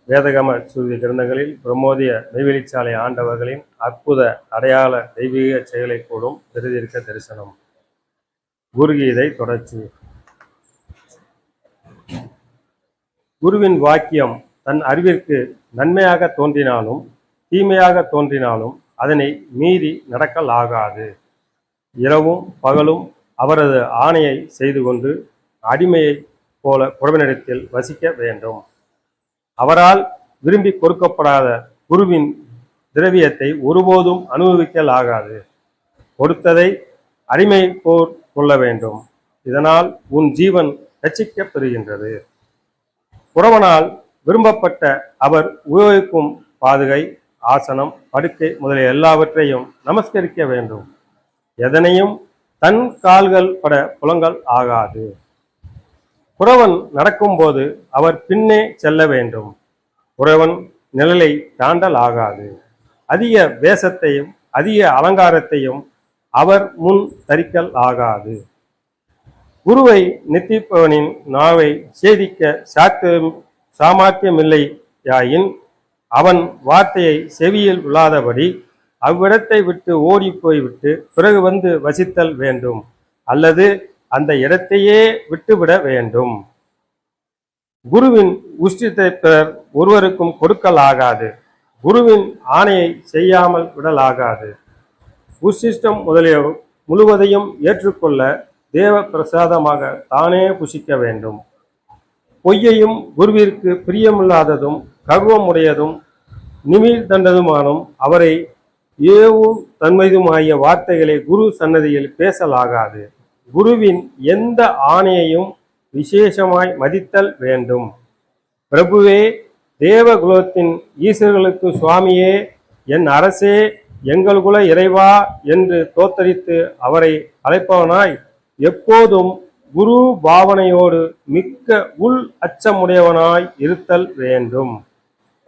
வேதகம சுருதி கிரந்தங்களில் பிரமோதிய மெய்வெளிச்சாலை ஆண்டவர்களின் அற்புத அடையாள தெய்வீக செயலை கூடும் திருதிருக்க தரிசனம். குருகீதை தொடர்ச்சி. குருவின் வாக்கியம் தன் அறிவிற்கு நன்மையாக தோன்றினாலும் தீமையாக தோன்றினாலும் அதனை மீறி நடக்கல் ஆகாது. இரவும் பகலும் அவரது ஆணையை செய்து கொண்டு அடிமையைப் போல குருவினிடத்தில் வசிக்க வேண்டும். அவரால் விரும்பி கொடுக்கப்படாத குருவின் திரவியத்தை ஒருபோதும் அனுபவிக்கல் ஆகாது. கொடுத்ததை அடிமை போர் கொள்ள வேண்டும். இதனால் உன் ஜீவன் ரட்சிக்கப் பெறுகின்றது. குறவனால் விரும்பப்பட்ட அவர் உபயோகிக்கும் பாதுகை, ஆசனம், படுக்கை முதலிய எல்லாவற்றையும் நமஸ்கரிக்க வேண்டும். எதனையும் தன் கால்கள் பட புலங்கள் ஆகாது. குறவன் நடக்கும்போது அவர் பின்னே செல்ல வேண்டும். குறவன் நிழலை தாண்டல் ஆகாது. அதிக வேஷத்தையும் அதிக அலங்காரத்தையும் அவர் முன் தரிக்கல் ஆகாது. குருவை நித்திப்பவனின் நாவை சேதிக்க சாமர்த்தியமில்லையாயின் அவன் வார்த்தையை செவியில் விழாதபடி அவ்விடத்தை விட்டு ஓடி போய்விட்டு பிறகு வந்து வசித்தல் வேண்டும், அல்லது அந்த இடத்தையே விட்டுவிட வேண்டும். குருவின் உஷ்டித்தை பிறர் ஒருவருக்கும் கொடுக்கல் ஆகாது. குருவின் ஆணையை செய்யாமல் விடலாகாது. உஷ்டிஷ்டம் முதலிய முழுவதையும் ஏற்றுக்கொள்ள தேவ பிரசாதமாக தானே புசிக்க வேண்டும். பொய்யையும் குருவிற்கு பிரியமில்லாததும் கர்வமுடையதும் நிமிர்தண்டதுமானும் அவரை ஏவும் தன்மைதுமாகிய வார்த்தைகளை குரு சன்னதியில் பேசலாகாது. குருவின் எந்த ஆணையையும் விசேஷமாய் மதித்தல் வேண்டும். பிரபுவே, தேவகுலத்தின் ஈஸ்வர்களுக்கு சுவாமியே, என் அரசே, எங்கள் குல இறைவா என்று தோத்தரித்து அவரை அழைப்பவனாய் எப்போதும் குரு பாவனையோடு மிக்க உள் அச்சமுடையவனாய் இருத்தல் வேண்டும்.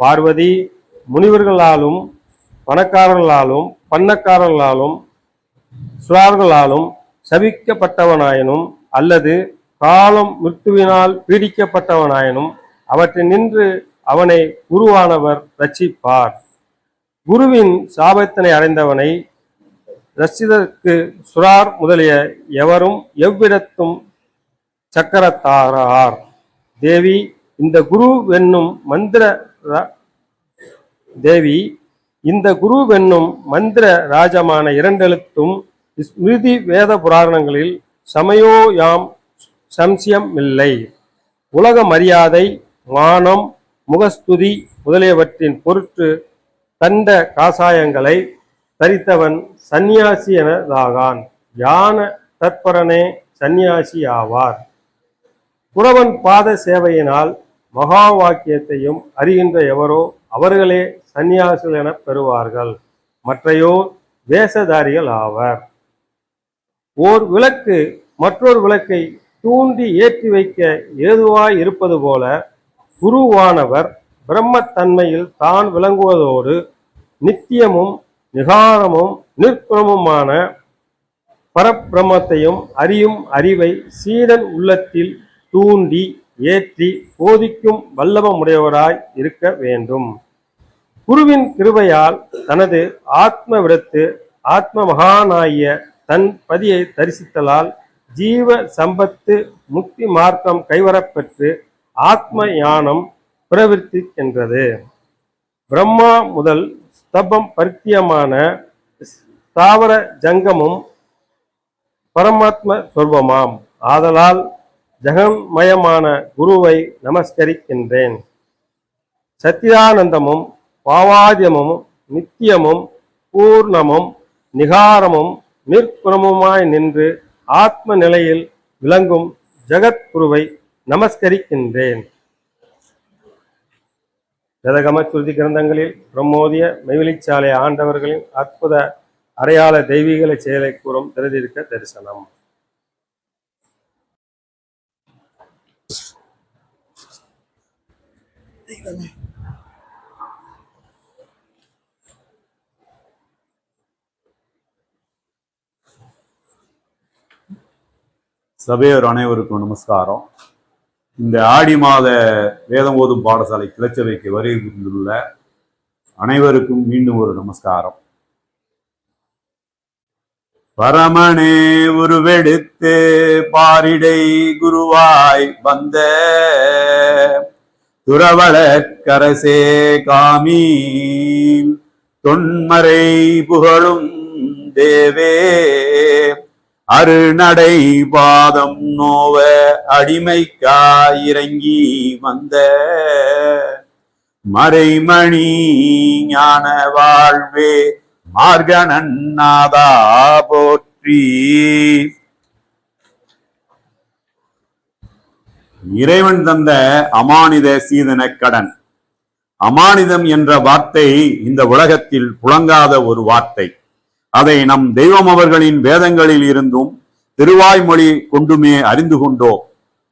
பார்வதி முனிவர்களாலும் பணக்காரர்களாலும் பண்ணக்காரர்களாலும் சுரார்களாலும் சபிக்கப்பட்டவனாயினும் அல்லது காலம் மிருத்துவினால் பீடிக்கப்பட்டவனாயினும் அவற்றை நின்று அவனை குருவானவர் ரட்சிப்பார். குருவின் சாபத்தினை அடைந்தவனை ரட்சிதற்கு சுரார் முதலிய எவரும் எவ்விடத்தும் சக்கரத்தாரார். தேவி, இந்த குருவென்னும் மந்திர ராஜமான இரண்டெழுத்தும் ஸ்மிருதி வேத புராணங்களில் சமயோயாம் சம்சியம் இல்லை. உலக மரியாதை, மானம், முகஸ்துதி முதலியவற்றின் பொருட்டு தண்ட காசாயங்களை தரித்தவன் சந்நியாசி எனதாகான். யான தற்பரனே சந்நியாசி ஆவார். குறவன் பாத சேவையினால் மகா வாக்கியத்தையும் அறிகின்ற எவரோ அவர்களே சந்நியாசிகள் என பெறுவார்கள். மற்றையோர் வேஷதாரிகள் ஆவர். ஓர் விளக்கு மற்றொரு விளக்கை தூண்டி ஏற்றி வைக்க ஏதுவாய் இருப்பது போல குருவானவர் பிரம்மத்தன்மையில் தான் விளங்குவதோடு நித்தியமும் நிகாரமும் நிற்குணமுமான பரபிரம்மத்தையும் அறியும் அறிவை சீடன் உள்ளத்தில் தூண்டி ஏற்றி போதிக்கும் வல்லபமுடையவராய் இருக்க வேண்டும். குருவின் கிருபையால் தனது ஆத்மவிடத்து ஆத்ம மகானாகிய தன் பதியை தரிசித்தலால் ஜீவ சம்பத்து முக்தி மார்க்கம் கைவரப்பெற்று ஆத்ம ஞானம் பிரவர்த்திக்கின்றது. பிரம்மா முதல் ஸ்தபம் பரித்தியமான ஸ்தாவர ஜங்கமும் பரமாத்ம சொர்பமாம். ஆதலால் ஜெகன்மயமான குருவை நமஸ்கரிக்கின்றேன். சத்தியானந்தமும் பாவாதியமும் நித்தியமும் பூர்ணமும் நிகாரமும் நிற்குணமுமாய் நின்று ஆத்ம நிலையில் விளங்கும் ஜகத்குருவை நமஸ்கரிக்கின்றேன். வேதகம சுருதி கிரந்தங்களில் பிரமோதிய மெய்வெளிச்சாலை ஆண்டவர்களின் அற்புத அடையாள தெய்வீக செயலை கூறும் திருதிருக்க தரிசனம். சபையோர் அனைவருக்கும் நமஸ்காரம். இந்த ஆடி மாத வேதம் ஓதும் பாடசாலை கிளச்சபைக்கு வருகை புரிந்துள்ள அனைவருக்கும் மீண்டும் ஒரு நமஸ்காரம். பரமனே உருவெடுத்து பாரிடை குருவாய் வந்த துறவள கரசே காமி தொன்மறை புகழும் தேவே அருநடை பாதம் நோவ அடிமைக்காயிறங்கி வந்த மறைமணி ஞான வாழ்வே மார்கநாதா போற்றி. இறைவன் தந்த அமானித சீதன கடன். அமானிதம் என்ற வார்த்தை இந்த உலகத்தில் புழங்காத ஒரு வார்த்தை. அதை நம் தெய்வம் அவர்களின் வேதங்களில் இருந்தும் திருவாய்மொழி கொண்டுமே அறிந்து கொண்டோம்.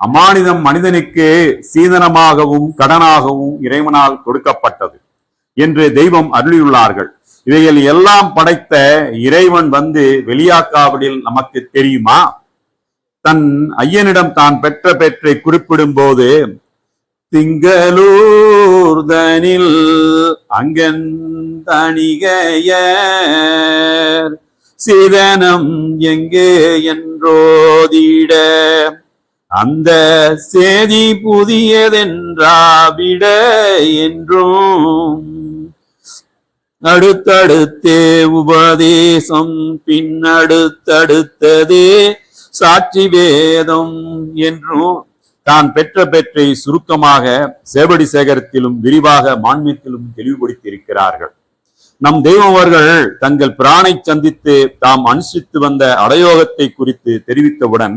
அமானிதம் மனிதனுக்கு சீதனமாகவும் கடனாகவும் இறைவனால் கொடுக்கப்பட்டது என்று தெய்வம் அருளியுள்ளார்கள். இவைகள் எல்லாம் படைத்த இறைவன் வந்து வெளியாக்காவிடில் நமக்கு தெரியுமா? தன் ஐயனிடம் தான் பெற்ற பெற்றை குறிப்பிடும் போது திங்களூர்தனில் அங்கன் தணிகையர் சீதனம் எங்கே என்றோதிட அந்த சேதி புதியதென்றாவிட என்றும் அடுத்தடுத்தே உபதேசம் பின்னடுத்தடுத்ததே சாட்சி வேதம் என்றும் தான் பெற்ற பெற்றை சுருக்கமாக சேவடி சேகரத்திலும் விரிவாக மான்மியத்திலும் தெளிவுபடுத்தி இருக்கிறார்கள். நம் தெய்வம் அவர்கள் தங்கள் பிராணை சந்தித்து தாம் அனுஷ்டித்து வந்த அடயோகத்தை குறித்து தெரிவித்தவுடன்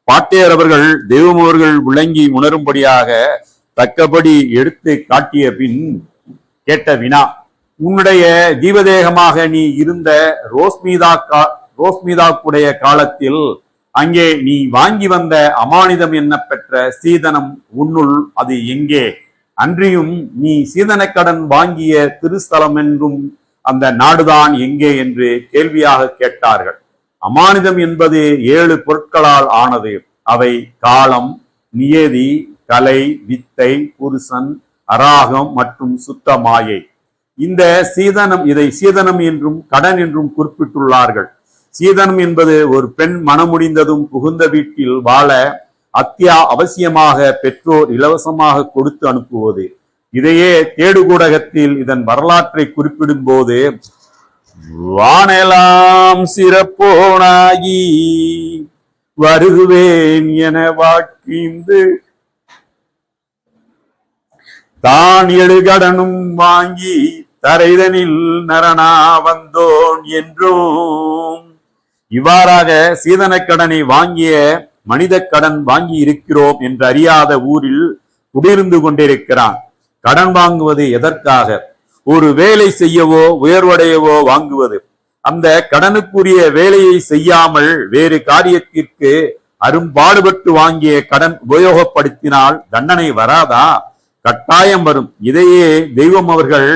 பாட்டையர் அவர்கள் தெய்வம் அவர்கள் விளங்கி உணரும்படியாக தக்கபடி எடுத்து காட்டிய பின் கேட்ட வினா, உன்னுடைய ஜீவதேகமாக நீ இருந்த ரோஸ்மீதாக்குடைய காலத்தில் அங்கே நீ வாங்கி வந்த அமானிதம் என்ன பெற்ற சீதனம் உன்னுள் அது எங்கே? அன்றியும் நீ சீதனக்கடன் வாங்கிய திருஸ்தலம் என்றும் அந்த நாடுதான் எங்கே என்று கேள்வியாக கேட்டார்கள். அமானிதம் என்பது 7 பொருட்களால் ஆனது. அவை காலம், நியதி, கலை, வித்தை, புருஷன், அராகம் மற்றும் சுத்த மாயை. இந்த சீதனம், இதை சீதனம் என்றும் கடன் என்றும் குறிப்பிட்டுள்ளார்கள். சீதனம் என்பது ஒரு பெண் மனமுடிந்ததும் புகுந்த வீட்டில் வாழ அவசியமாக பெற்றோர் இலவசமாக கொடுத்து அனுப்புவது. இதையே தேடுகூடகத்தில் இதன் வரலாற்றை குறிப்பிடும் போது வானெல்லாம் சிறப்போனாகி வருகுவேன் என வாக்கிந்து தான் எழுகடனும் வாங்கி தரைதனில் நரணா வந்தோன் என்றும் இவ்வாறாக சீதனக்கடனை வாங்கிய மனித கடன் வாங்கி இருக்கிறோம் என்று அறியாத ஊரில் குடியிருந்து கொண்டிருக்கிறான். கடன் வாங்குவது எதற்காக? ஒரு வேலை செய்யவோ உயர்வடையவோ வாங்குவது. அந்த கடனுக்குரிய வேலையை செய்யாமல் வேறு காரியத்திற்கு அரும்பாடுபட்டு வாங்கிய கடன் உபயோகப்படுத்தினால் தண்டனை வராதா? கட்டாயம் வரும். இதையே தெய்வம் அவர்கள்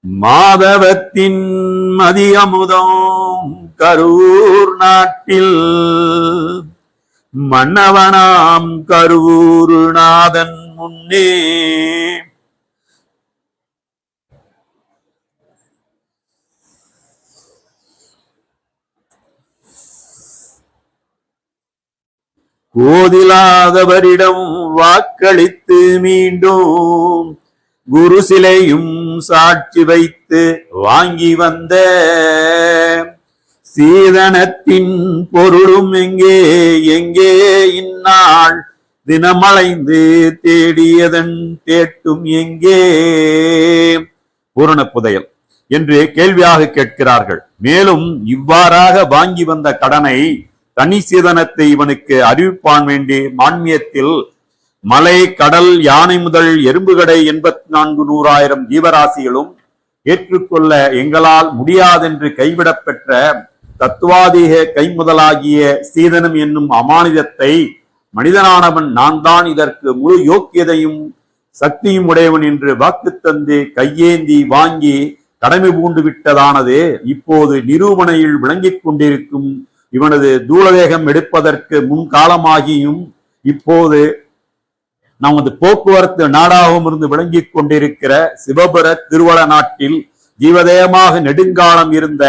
மாதவத்தின் மதியமுதம் கரூர் நாட்டில் மன்னவனாம் கரூர்நாதன் முன்னே கோதிலாதவரிடம் வாக்களித்து மீண்டும் குரு சிலையும் சாட்சி வைத்து வாங்கி வந்த சீதனத்தின் பொருளும் எங்கே எங்கே இந்நாள் தினமலைந்து தேடியதன் தேட்டும் எங்கே? பூரண புதையல் என்று கேள்வியாக கேட்கிறார்கள். மேலும் இவ்வாறாக வாங்கி வந்த கடனை தனி சீதனத்தை இவனுக்கு அறிவிப்பான் வேண்டி மான்மியத்தில் மலை, கடல், யானை முதல் எறும்புகடை 84,100,000 ஜீவராசிகளும் ஏற்றுக்கொள்ள எங்களால் முடியாதென்று கைவிடப் பெற்ற தத்துவாதீக கைமுதலாகிய சீதனம் என்னும் அமானிதத்தை மனிதனானவன் நான் தான் இதற்கு முழு யோக்கியதையும் சக்தியும் உடையவன் என்று வாக்கு தந்து கையேந்தி வாங்கி கடமை பூண்டு விட்டதானது இப்போது நிரூபணையில் விளங்கிக் கொண்டிருக்கும் இவனது தூளதேகம் எடுப்பதற்கு முன்காலமாகியும் இப்போது நமது போக்குவரத்து நாடாகவும் இருந்து விளங்கிக் கொண்டிருக்கிற சிவபுர திருவள நாட்டில் ஜீவதேயமாக நெடுங்காலம் இருந்த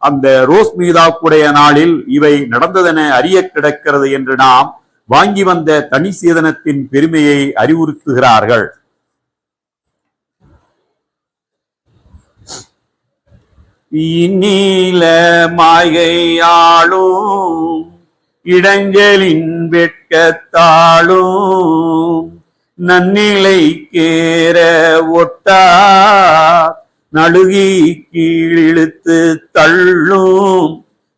அந்த ரோஸ் மீதாக்குடைய நாளில் இவை நடந்ததென அறிய கிடக்கிறது என்று நாம் வாங்கி வந்த தனி சீதனத்தின் பெருமையை அறிவுறுத்துகிறார்கள். இந்நீல மாயையாளும் இடங்களின் வெட்கத்தாளும் நன்னிலை கேற ஒட்டா நழுகி கீழிழுத்து தள்ளும்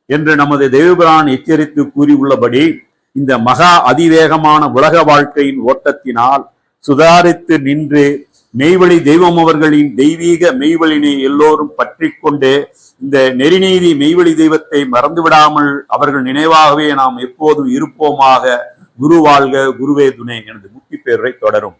என்று நமது தேவபிரான் எச்சரித்து கூறியுள்ளபடி இந்த மகா அதிவேகமான உலக வாழ்க்கையின் ஓட்டத்தினால் சுதாரித்து நின்று மெய்வழி தெய்வம் அவர்களின் தெய்வீக மெய்வழினை எல்லோரும் பற்றி கொண்டு இந்த நெறிநீதி மெய்வழி தெய்வத்தை மறந்துவிடாமல் அவர்கள் நினைவாகவே நாம் எப்போதும் இருப்போமாக. குரு வாழ்க, குருவே துணை. எனது முக்தி பேருரை தொடரும்.